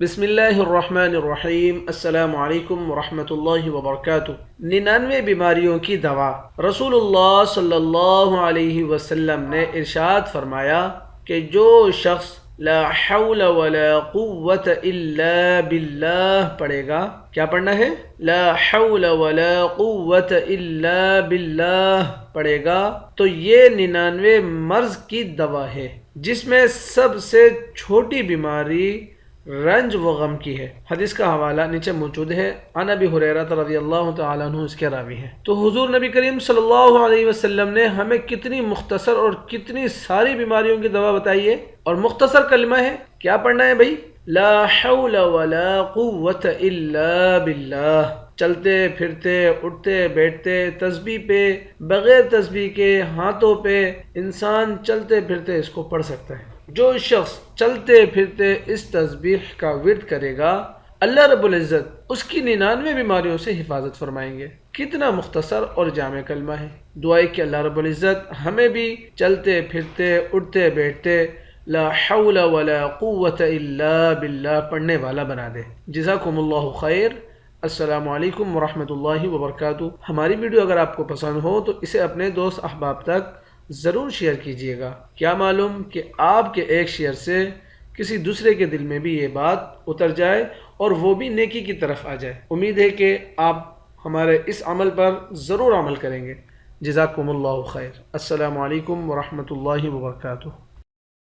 بسم اللہ الرحمن الرحیم۔ السلام علیکم ورحمۃ اللہ وبرکاتہ۔ 99 بیماریوں کی دوا۔ رسول اللہ صلی اللہ علیہ وسلم نے ارشاد فرمایا کہ جو شخص لا حول ولا قوت الا باللہ پڑھے گا، کیا پڑھنا ہے؟ لا حول ولا قوت الا باللہ پڑھے گا تو یہ 99 مرض کی دوا ہے، جس میں سب سے چھوٹی بیماری رنج و غم کی ہے۔ حدیث کا حوالہ نیچے موجود ہے۔ عن ابی ہریرہ رضی اللہ تعالیٰ عنہ اس کے راوی ہیں۔ تو حضور نبی کریم صلی اللہ علیہ وسلم نے ہمیں کتنی مختصر اور کتنی ساری بیماریوں کی دوا بتائی ہے، اور مختصر کلمہ ہے۔ کیا پڑھنا ہے بھائی؟ لا حول ولا قوت الا باللہ۔ چلتے پھرتے اٹھتے بیٹھتے تسبیح پہ، بغیر تسبیح کے ہاتھوں پہ انسان چلتے پھرتے اس کو پڑھ سکتا ہے۔ جو شخص چلتے پھرتے اس تسبیح کا ورد کرے گا، اللہ رب العزت اس کی 99 بیماریوں سے حفاظت فرمائیں گے۔ کتنا مختصر اور جامع کلمہ ہے۔ دعائے کہ اللہ رب العزت ہمیں بھی چلتے پھرتے اٹھتے بیٹھتے لا حول ولا قوت الا باللہ پڑھنے والا بنا دے۔ جزاکم اللہ خیر۔ السلام علیکم ورحمۃ اللہ وبرکاتہ۔ ہماری ویڈیو اگر آپ کو پسند ہو تو اسے اپنے دوست احباب تک ضرور شیئر کیجئے گا۔ کیا معلوم کہ آپ کے ایک شیئر سے کسی دوسرے کے دل میں بھی یہ بات اتر جائے اور وہ بھی نیکی کی طرف آ جائے۔ امید ہے کہ آپ ہمارے اس عمل پر ضرور عمل کریں گے۔ جزاکم اللہ خیر۔ السلام علیکم ورحمۃ اللہ وبرکاتہ۔